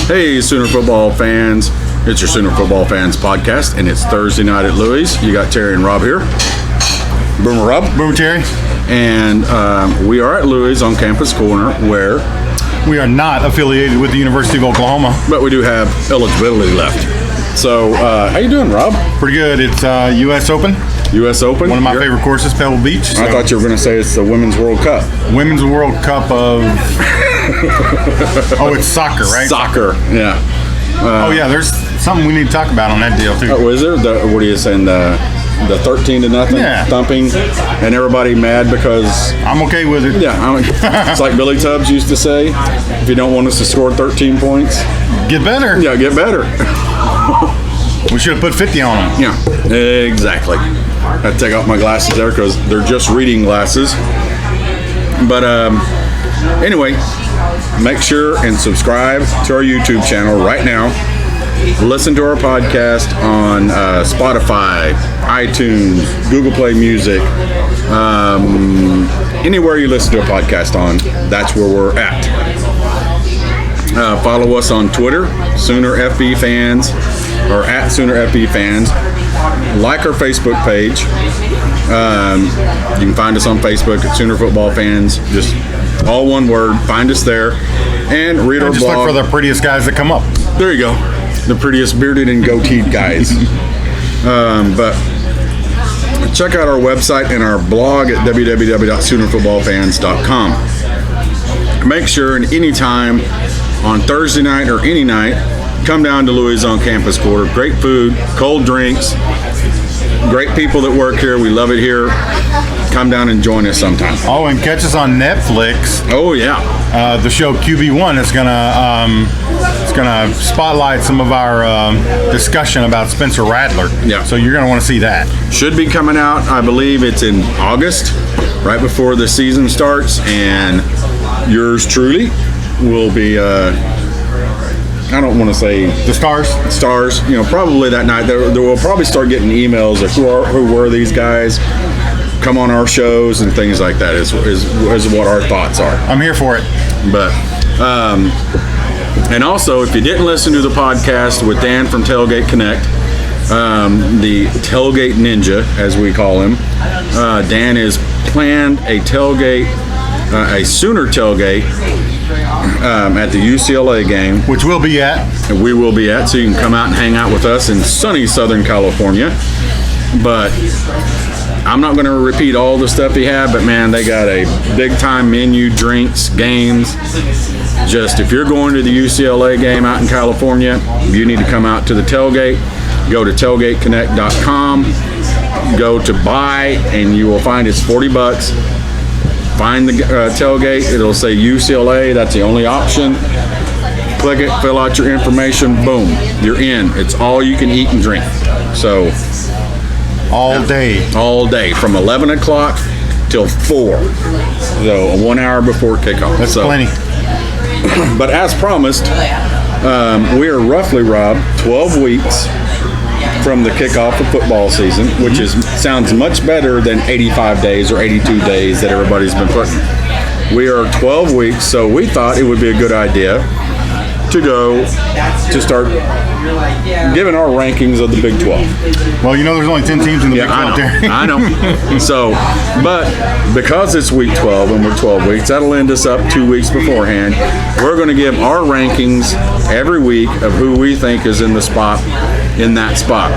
Hey, Sooner football fans. It's your Sooner Football Fans podcast, and it's Thursday night at Louie's. You got Terry and Rob here. Boomer Rob. Boomer Terry. And we are at Louie's on Campus Corner, where we are not affiliated with the University of Oklahoma, but we do have eligibility left. So, how you doing, Rob? Pretty good. It's U.S. Open. U.S. Open. One of my favorite courses, Pebble Beach. So. I thought you were going to say it's the Women's World Cup. Women's World Cup of... oh, it's soccer, right? Soccer, yeah. Yeah, there's something we need to talk about on that deal, too. Oh, is there? What are you saying? The 13-0 thumping, and everybody mad because... I'm okay with it. Yeah, it's like Billy Tubbs used to say, if you don't want us to score 13 points... Get better. Yeah, get better. We should have put 50 on them. Yeah, exactly. I had to take off my glasses there because they're just reading glasses. But anyway, make sure and subscribe to our YouTube channel right now. Listen to our podcast on Spotify, iTunes, Google Play Music, anywhere you listen to a podcast on, that's where we're at. Follow us on Twitter, Sooner FB Fans, or at Sooner FB Fans. Like our Facebook page. You can find us on Facebook at Sooner Football Fans. Just all one word. Find us there and read our blog. Just look for the prettiest guys that come up. There you go. The prettiest bearded and goateed guys. But check out our website and our blog at www.soonerfootballfans.com. Make sure and anytime on Thursday night or any night, come down to Louie's on Campus Quarter. Great food, cold drinks, great people that work here. We love it here. Come down and join us sometime. Oh, and catch us on Netflix. Oh, yeah. The show QB1 is gonna spotlight some of our discussion about Spencer Rattler. Yeah. So you're gonna want to see that. Should be coming out. I believe it's in August, right before the season starts, and yours truly will be. I don't want to say the stars. You know, probably that night. There will probably start getting emails of who were these guys. Come on our shows and things like that is what our thoughts are. I'm here for it. But and also, if you didn't listen to the podcast with Dan from Tailgate Connect, the Tailgate Ninja, as we call him, Dan has planned a tailgate, a Sooner tailgate at the UCLA game, which we'll be at. We will be at, so you can come out and hang out with us in sunny Southern California. But I'm not going to repeat all the stuff he had, but man, they got a big time menu, drinks, games. Just if you're going to the UCLA game out in California, you need to come out to the tailgate. Go to tailgateconnect.com. Go to buy, and you will find it's $40. Find the tailgate. It'll say UCLA. That's the only option. Click it, fill out your information, boom, you're in. It's all you can eat and drink. So all day from 11 o'clock till 4. So 1 hour before kickoff. That's plenty. But as promised, we are roughly, Rob, 12 weeks from the kickoff of football season, which sounds much better than 85 days or 82 days that everybody's been putting. We are 12 weeks, so we thought it would be a good idea to start giving our rankings of the Big 12. Well, you know there's only 10 teams in the Big 12 there. I know. So, but because it's week 12 and we're 12 weeks, that'll end us up 2 weeks beforehand. We're going to give our rankings every week of who we think is in that spot.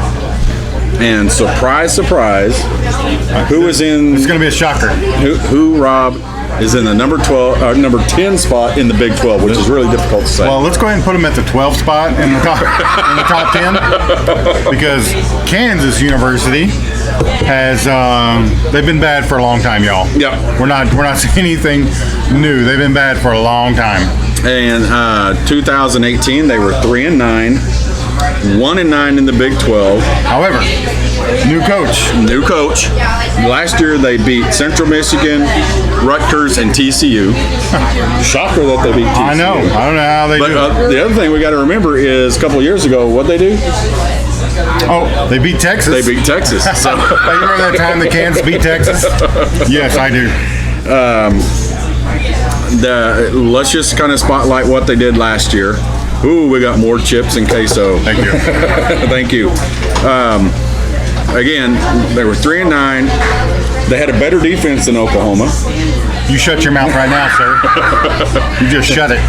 And surprise, surprise, who is in... It's going to be a shocker. Who, Rob, is in the number 10 spot in the Big 12, which is really difficult to say. Well, let's go ahead and put them at the 12th spot in the top 10, because Kansas University has they've been bad for a long time, y'all. Yep. We're not saying anything new. They've been bad for a long time. And 2018, they were 3-9. 1-9 in the Big 12. However, new coach. Last year they beat Central Michigan, Rutgers, and TCU. Shocker that they beat TCU. I know. I don't know how they do it. But the other thing we got to remember is a couple of years ago, what'd they do? Oh, they beat Texas. They beat Texas. So. You remember that time the Kansas beat Texas? Yes, I do. Let's just kind of spotlight what they did last year. Ooh, we got more chips and queso. Thank you. Thank you. Again, they were 3-9. They had a better defense than Oklahoma. You shut your mouth right now, sir. You just shut it.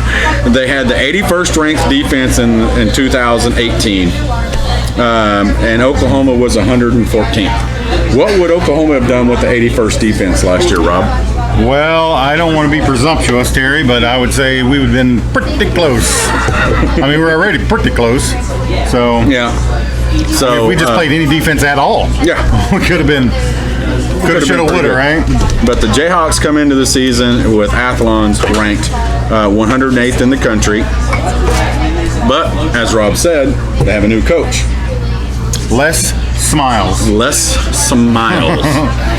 They had the 81st ranked defense in 2018, and Oklahoma was 114th. What would Oklahoma have done with the 81st defense last year, Rob? Well, I don't want to be presumptuous, Terry, but I would say we would have been pretty close. I mean, we're already pretty close. So Yeah. So if we just played any defense at all, yeah, we could have been. Coulda, shoulda, woulda, right? But the Jayhawks come into the season with Athlons ranked 108th in the country. But as Rob said, they have a new coach. Less smiles. Les Smiles,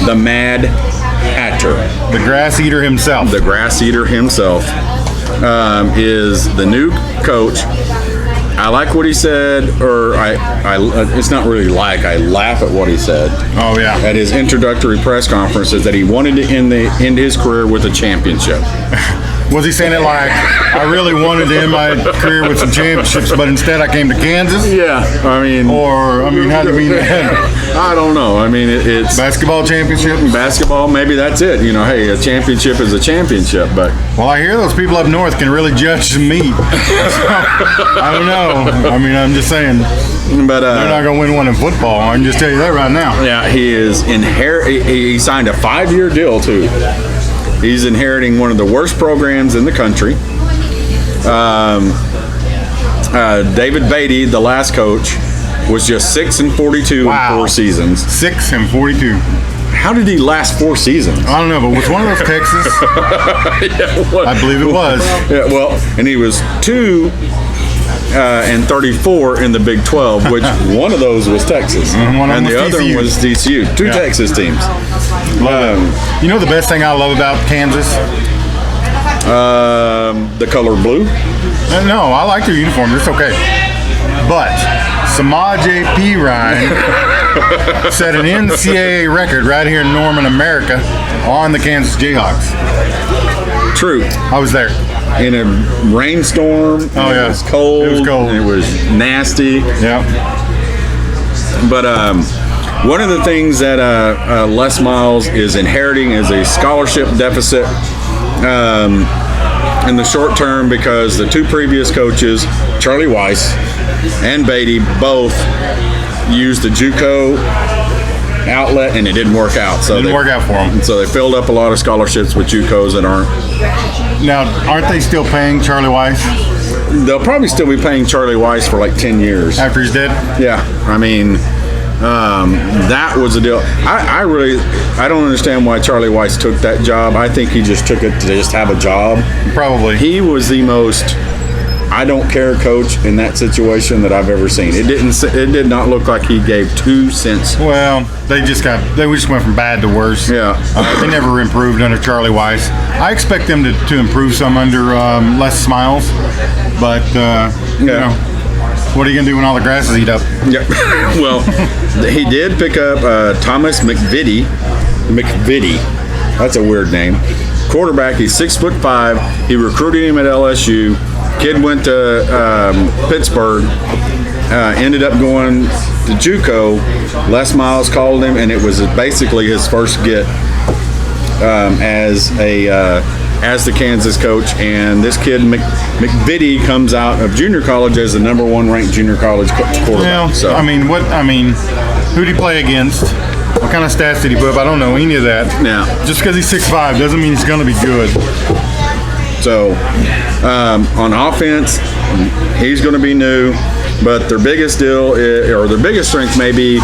the Mad Hatter. The grass eater himself. The grass eater himself is the new coach. I like what he said, or it's not really like, I laugh at what he said. Oh, yeah. At his introductory press conference, is that he wanted to end his career with a championship. Was he saying it like, I really wanted to end my career with some championships, but instead I came to Kansas? Yeah, I mean, how do you mean that? I don't know. I mean, it's Basketball championship? basketball. Maybe that's it. You know, hey, a championship is a championship, but Well, I hear those people up north can really judge some meat. I don't know. I mean, I'm just saying, they're not going to win one in football. I can just tell you that right now. Yeah, he is he signed a 5-year deal too. He's inheriting one of the worst programs in the country. David Beatty, the last coach, was just 6-42 in 4 seasons. 6-42. How did he last 4 seasons? I don't know, but was one of those Texas? I believe it was. Yeah, well, and he was 2-34 in the Big 12, which one of those was Texas, one and the was other TCU. one was TCU. Two Yeah. Texas teams. You know the best thing I love about Kansas? The color blue. No, I like their uniform. It's okay. But Samaj P. Ryan set an NCAA record right here in Norman, America on the Kansas Jayhawks. True. I was there. In a rainstorm. Oh, yeah. It was cold. It was cold. It was nasty. Yeah. But one of the things that Les Miles is inheriting is a scholarship deficit in the short term, because the two previous coaches, Charlie Weiss and Beatty, both used the JUCO outlet, and it didn't work out. So It didn't work out for them. So they filled up a lot of scholarships with JUCOs that aren't. Now, aren't they still paying Charlie Weiss They'll probably still be paying Charlie Weiss for like 10 years. after he's dead? Yeah, I mean, that was the deal. I don't understand why Charlie Weiss took that job. I think he just took it to just have a job. Probably. He was the most I don't care coach in that situation that I've ever seen. It did not look like he gave 2 cents. Well, they just went from bad to worse. Yeah. They never improved under Charlie Weiss. I expect them to improve some under Les Smiles, but you know, what are you gonna do when all the grass is eat up? Yeah. Well, he did pick up Thomas McVitie. That's a weird name. Quarterback. He's 6'5". He recruited him at LSU. Kid went to Pittsburgh. Ended up going to JUCO. Les Miles called him, and it was basically his first get as the Kansas coach. And this kid McVitie comes out of junior college as the #1 ranked junior college quarterback. Well, So who'd he play against? What kind of stats did he put up? I don't know any of that. Yeah. Just because he's 6'5" doesn't mean he's going to be good. So on offense, he's going to be new, but their biggest deal or their biggest strength may be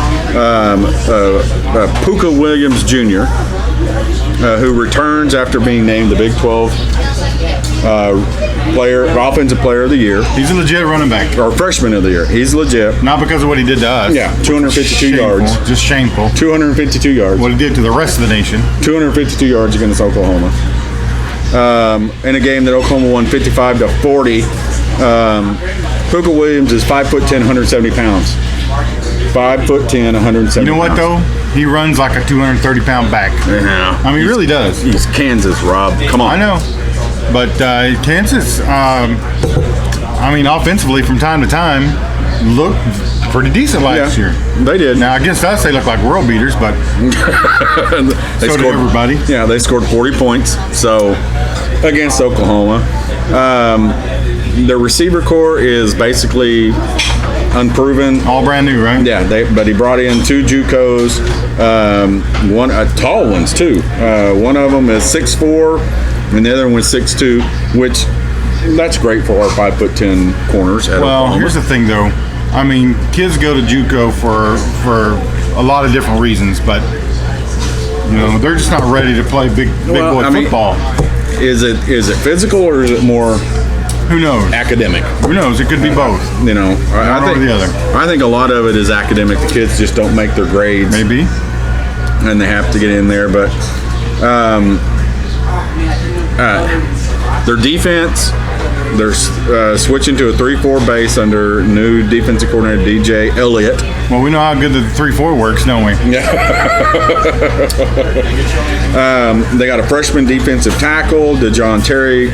Puka Williams Jr., who returns after being named the Big 12 offensive player of the year, He's a legit running back. or freshman of the year. He's legit. Not because of what he did to us. Yeah, 252 Shameful. yards. Just shameful. 252 yards. What he did to the rest of the nation. 252 yards against Oklahoma. In a game that Oklahoma won 55-40. Puka Williams is 5'10", 170 pounds. 5'10", 170. You know what, pounds. though? He runs like a 230-pound back. Yeah. I mean, he really does. He's Kansas, Rob. Come on. I know. But Kansas, I mean, offensively from time to time, looked pretty decent last year. They did. Now against us, they look like world beaters, but they so did everybody. Yeah, they scored 40 points. So against Oklahoma, the receiver core is basically unproven. All brand new, right? Yeah, but he brought in 2 JUCOs, one tall ones too. One of them is 6'4", and the other one was 6'2", which that's great for our 5'10" corners. At Oklahoma. Here's the thing, though. I mean, kids go to JUCO for a lot of different reasons, but you know they're just not ready to play big boy football. Is it physical or is it more? Who knows? Academic. Who knows? It could be both. You know, I think the other. I think a lot of it is academic. The kids just don't make their grades. Maybe. And they have to get in there, but their defense. They're switching to a 3-4 base under new defensive coordinator DJ Elliott. Well, we know how good the 3-4 works, don't we? Yeah. They got a freshman defensive tackle, DeJohn Terry,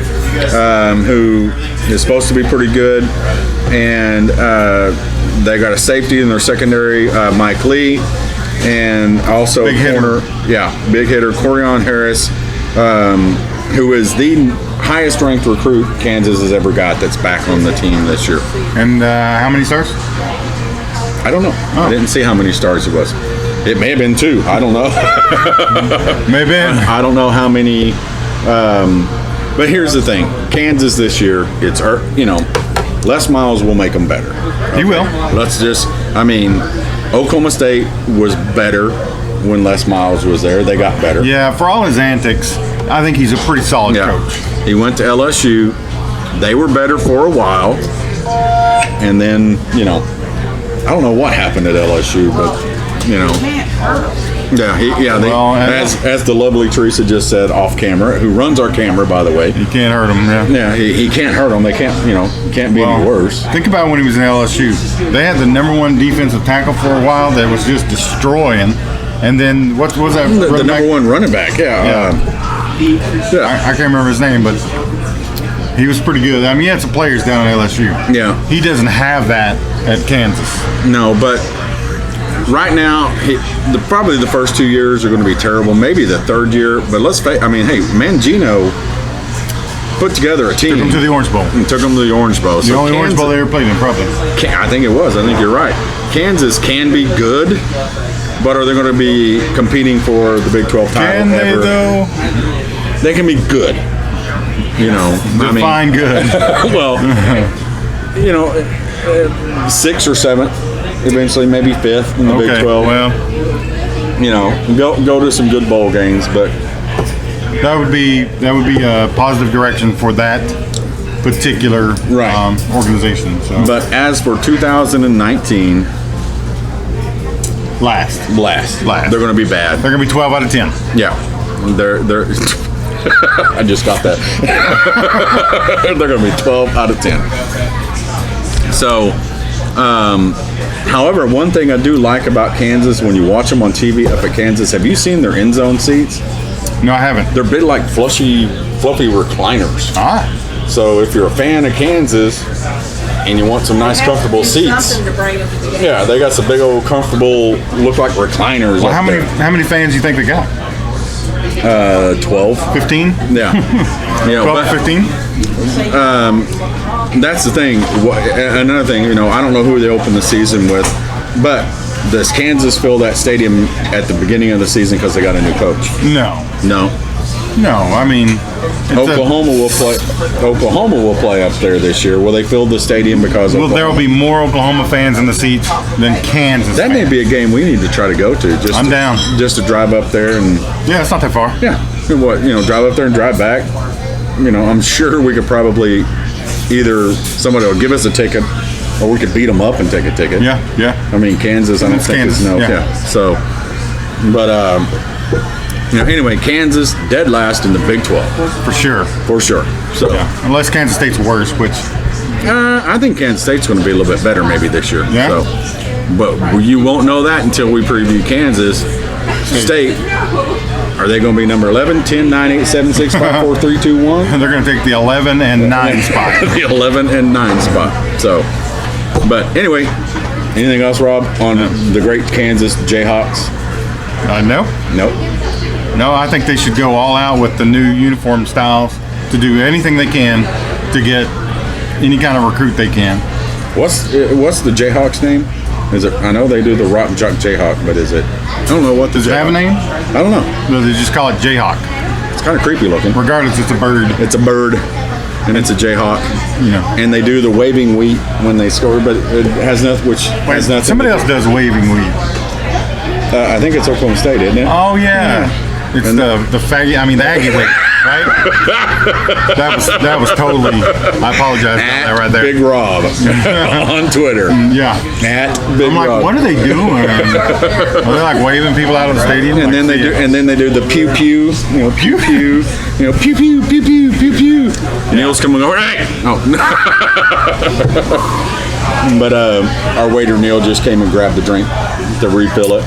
who is supposed to be pretty good, and they got a safety in their secondary, Mike Lee, and also big corner, big hitter Corian Harris, who is the highest ranked recruit Kansas has ever got that's back on the team this year. And how many stars? I don't know. I didn't see how many stars it was. It may have been 2. I don't know. Maybe. I don't know how many. But here's the thing. Kansas this year, it's, you know, Les Miles will make them better. Okay? He will. Let's just, I mean, Oklahoma State was better when Les Miles was there. They got better. Yeah, for all his antics, I think he's a pretty solid coach. He went to LSU. They were better for a while. And then, you know, I don't know what happened at LSU, but, you know. As the lovely Teresa just said off camera, who runs our camera, by the way. You can't hurt him, Yeah, he can't hurt them. They can't, you know, can't be any worse. Think about when he was in LSU. They had the #1 defensive tackle for a while that was just destroying. And then, what was that? The #1 running back, I can't remember his name, but he was pretty good. I mean, he had some players down at LSU. Yeah. He doesn't have that at Kansas. No, but right now, probably the first 2 years are going to be terrible. Maybe the third year, but let's face. I mean, hey, Mangino put together a team. Took them to the Orange Bowl. Took them to the Orange Bowl. The only Orange Bowl they ever played in, probably. I think it was. I think you're right. Kansas can be good, but are they going to be competing for the Big 12 title Can they, though? They can be good. You know, define good. Well, you know, 6th or 7th, eventually maybe 5th in the Big 12. Well, you know, go to some good bowl games, but that would be a positive direction for that particular organization. So. But as for 2019, last. They're going to be bad. They're going to be 12 out of 10. Yeah, they're. I just got that. They're going to be 12 out of 10. So, however, one thing I do like about Kansas, when you watch them on TV up at Kansas, have you seen their end zone seats? No, I haven't. They're big, like fluffy recliners. So if you're a fan of Kansas and you want some nice, comfortable seats, they got some big old comfortable, look like recliners. Well, how many fans do you think they got? 12. 15? Yeah. 12, 15? That's the thing. Another thing, you know, I don't know who they open the season with, but does Kansas fill that stadium at the beginning of the season because they got a new coach? No. I mean, Oklahoma will play up there this year. Will they fill the stadium because? Well, there will be more Oklahoma fans in the seats than Kansas. That may be a game we need to try to go to. I'm down. Just to drive up there and. Yeah, it's not that far. Yeah, drive up there and drive back. You know, I'm sure we could probably either somebody will give us a ticket, or we could beat them up and take a ticket. Yeah. I mean, Kansas, I don't think is no. Yeah. So, but anyway, Kansas dead last in the Big 12 for sure. So, unless Kansas State's worse, which I think Kansas State's going to be a little bit better maybe this year. Yeah. So, but you won't know that until we preview Kansas State Are they going to be number 11, 10, 9, 8, 7, 6, 5, 4, 3, 2, 1? They're going to take the 11 and 9 spot. The 11 and 9 spot. So, but anyway, anything else, Rob, on the great Kansas Jayhawks? No. Nope. No, I think they should go all out with the new uniform styles to do anything they can to get any kind of recruit they can. What's the Jayhawks name? Is it? I know they do the Rock Jock Jayhawk, but is it? I don't know what the. Does it have a name? I don't know. No, they just call it Jayhawk. It's kind of creepy looking. Regardless, it's a bird. It's a bird, and it's a Jayhawk. You know. And they do the waving wheat when they score, but it has nothing. Which has nothing. Somebody else does waving wheat. I think it's Oklahoma State, isn't it? Oh yeah. It's the faggy. I mean the Aggie wheat, right? That was totally. I apologize about that right there. Big Rob on Twitter. Yeah. At Big I'm like, Rob. what are they doing? Are they like waving people out of the stadium? And then they do, the pew pew, pew pew, pew pew pew pew pew pew. Neil's coming over. Hey! Oh. But our waiter Neil just came and grabbed the drink to refill it,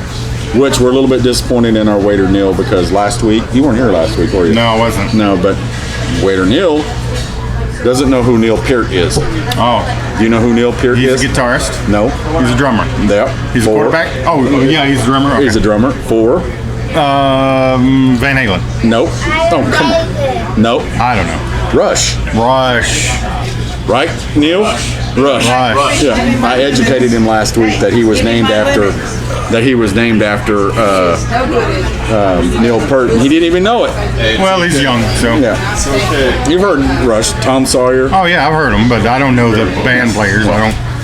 which we're a little bit disappointed in our waiter Neil because last week you weren't here last week, were you? No, I wasn't. No, but waiter Neil doesn't know who Neil Peart is. Oh, Do you know who Neil Peart is? he's a guitarist. No. He's a drummer. Yeah. He's a quarterback. Oh, yeah, he's a drummer. Okay. He's a drummer. 4. Van Halen. Nope. Oh, come on. Nope. I don't know. Rush. Right, Neil? Rush. Yeah. I educated him last week that he was named after Neil Peart. He didn't even know it. Well, he's young, so. Yeah. You've heard Rush, Tom Sawyer. Oh yeah, I've heard him, but I don't know the band players.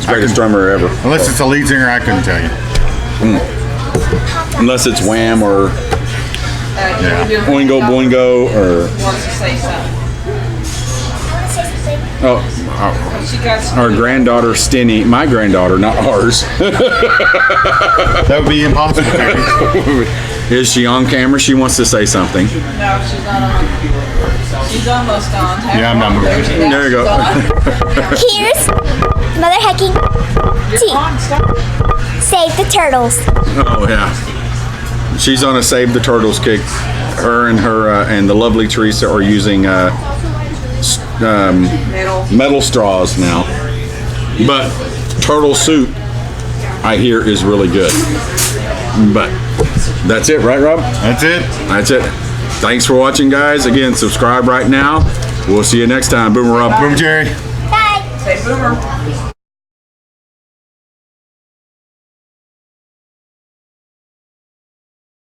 Greatest drummer ever. Unless it's a lead singer, I couldn't tell you. Unless it's Wham or Yeah. Oingo Boingo or Wants to say something. our granddaughter Stinny, my granddaughter, not ours. That would be impossible. Is she on camera? She wants to say something. No, she's not on. She's almost on. Yeah, I'm not moving. There you go. Here's Mother Hecking Tea. Save the turtles. Oh yeah. She's on a Save the Turtles kick. Her and the lovely Teresa are using metal straws now. But turtle soup, I hear, is really good. But that's it, right, Rob? That's it. That's it. Thanks for watching, guys. Again, subscribe right now. We'll see you next time. Boomer Rob. Boom, Jerry. Bye. Say boomer.